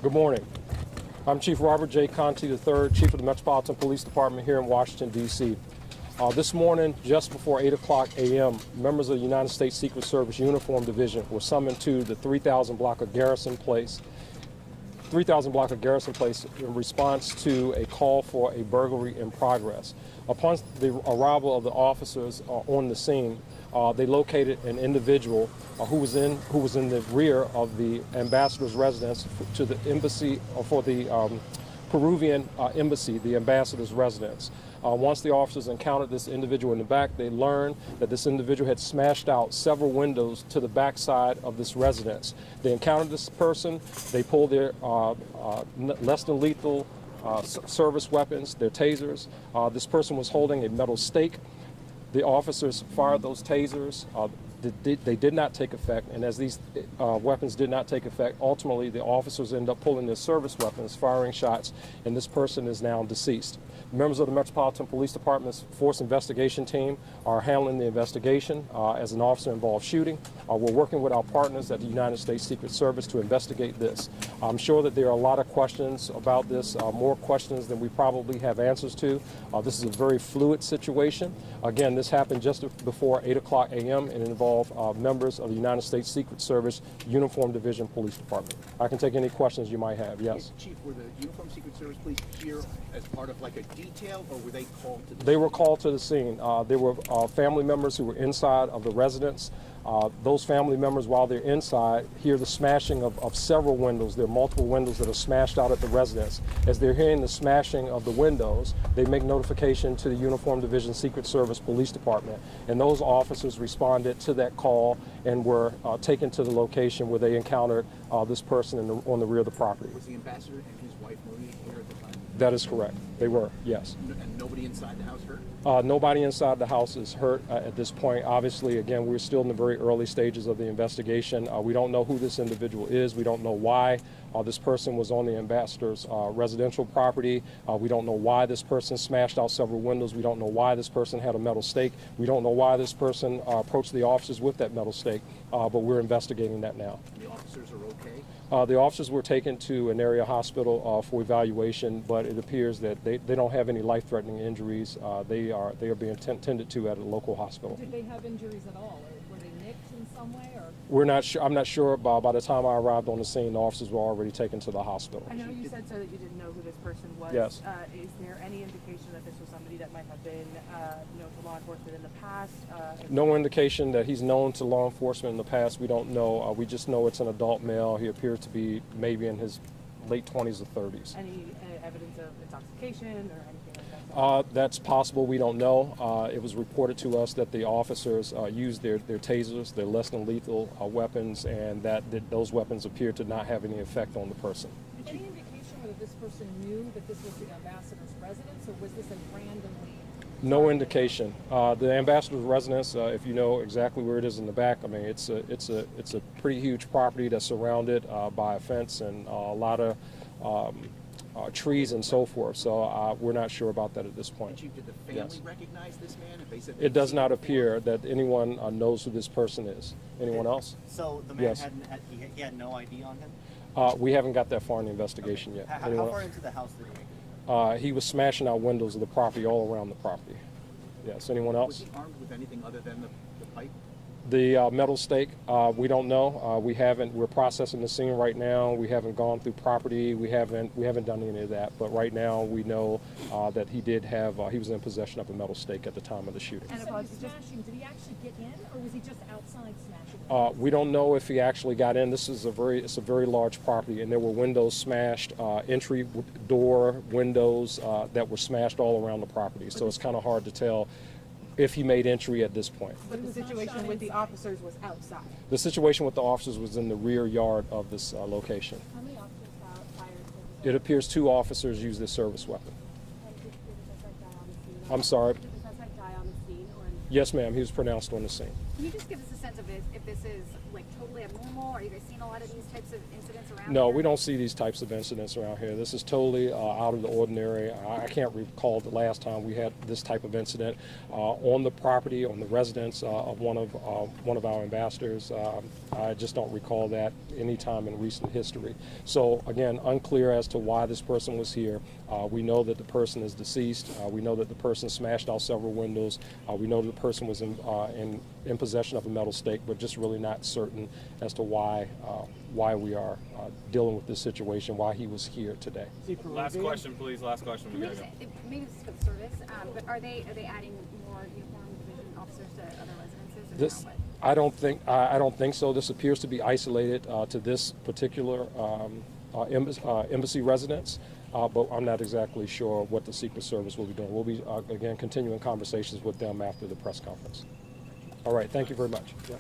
Good morning. I'm Chief Robert J. Conti III, Chief of the Metropolitan Police Department here in Washington, D.C. This morning, just before 8 o'clock a.m., members of the United States Secret Service Uniform Division were summoned to the 3000 block of Garrison Place in response to a call for a burglary in progress. Upon the arrival of the officers on the scene, they located an individual who was in the rear of the ambassador's residence to the embassy for the Peruvian embassy, the ambassador's residence. Once the officers encountered this individual in the back, they learned that this individual had smashed out several windows to the back side of this residence. They encountered this person. They pulled their less than lethal service weapons, their tasers. This person was holding a metal stake. The officers fired those tasers. They did not take effect, and as these weapons did not take effect, ultimately the officers end up pulling their service weapons, firing shots, and this person is now deceased. Members of the Metropolitan Police Department's Force Investigation Team are handling the investigation as an officer-involved shooting. We're working with our partners at the United States Secret Service to investigate this. I'm sure that there are a lot of questions about this, more questions than we probably have answers to. This is a very fluid situation. Again, this happened just before 8 o'clock a.m. and involved members of the United States Secret Service Uniform Division Police Department. I can take any questions you might have. Yes. Chief, were the Uniform Secret Service Police here as part of like a detail, or were they called to the scene? They were called to the scene. There were family members who were inside of the residence. Those family members, while they're inside, hear the smashing of several windows. There are multiple windows that are smashed out at the residence. As they're hearing the smashing of the windows, they make notification to the Uniform Division Secret Service Police Department, and those officers responded to that call and were taken to the location where they encountered this person on the rear of the property. Was the ambassador and his wife Marie here at the time? That is correct. They were, yes. And nobody inside the house hurt? Nobody inside the house is hurt at this point. Obviously, again, we're still in the very early stages of the investigation. We don't know who this individual is. We don't know why this person was on the ambassador's residential property. We don't know why this person smashed out several windows. We don't know why this person had a metal stake. We don't know why this person approached the officers with that metal stake, but we're investigating that now. The officers are okay? The officers were taken to an area hospital for evaluation, but it appears that they don't have any life-threatening injuries. They are being tended to at a local hospital. Did they have injuries at all, or were they nicked in some way? Or we're not sure. I'm not sure. By the time I arrived on the scene, the officers were already taken to the hospital. I know you said so that you didn't know who this person was. Yes. Is there any indication that this was somebody that might have been known to law enforcement in the past? No indication that he's known to law enforcement in the past. We don't know. We just know it's an adult male. He appears to be maybe in his late 20s or 30s. Any evidence of intoxication or anything like that? That's possible. We don't know. It was reported to us that the officers used their tasers, their less than lethal weapons, and that those weapons appeared to not have any effect on the person. any indication whether this person knew that this was the ambassador's residence, or was this a randomly? No indication. The ambassador's residence, if you know exactly where it is in the back, I mean, it's a pretty huge property that's surrounded by a fence and a lot of trees and so forth. So we're not sure about that at this point. Chief, did the family recognize this man? If they said it does not appear that anyone knows who this person is. Anyone else? So the man Yes. he had no ID on him? We haven't got that far in the investigation yet. How Anyone far else? into the house did he make it? He was smashing out windows of the property all around the property. Yes. Anyone Was else? he armed with anything other than the pipe? The metal stake, we don't know. We haven't. We're processing the scene right now. We haven't gone through property. We haven't done any of that. But right now, we know that he did have. He was in possession of a metal stake at the time of the shooting. And about smashing, did he actually get in, or was he just outside smashing? We don't know if he actually got in. This is it's a very large property, and there were windows smashed, entry door windows that were smashed all around the property. So it's kind of hard to tell if he made entry at this point. But the situation with the officers was outside. The situation with the officers was in the rear yard of this location. How many officers fired? It appears 2 officers used this service weapon. I'm sorry. Did the suspect die on the scene, or? Yes, ma'am. He was pronounced on the scene. Can you just give us a sense of if this is like totally abnormal? Are you guys seeing a lot of these types of incidents around No, here? we don't see these types of incidents around here. This is totally out of the ordinary. I can't recall the last time we had this type of incident on the property, on the residence of one of our ambassadors. I just don't recall that any time in recent history. So again, unclear as to why this person was here. We know that the person is deceased. We know that the person smashed out several windows. We know that the person was in possession of a metal stake, but just really not certain as to why we are dealing with this situation, why he was here today. Last question, please. Last question. Can We we gotta just, go. maybe this is for the service, but are they adding more uniformed division officers to other residences? Or This, not? I don't think so. This appears to be isolated to this particular embassy residence, but I'm not exactly sure what the Secret Service will be doing. We'll be again continuing conversations with them after the press conference. All right. Thank you very much. Yeah.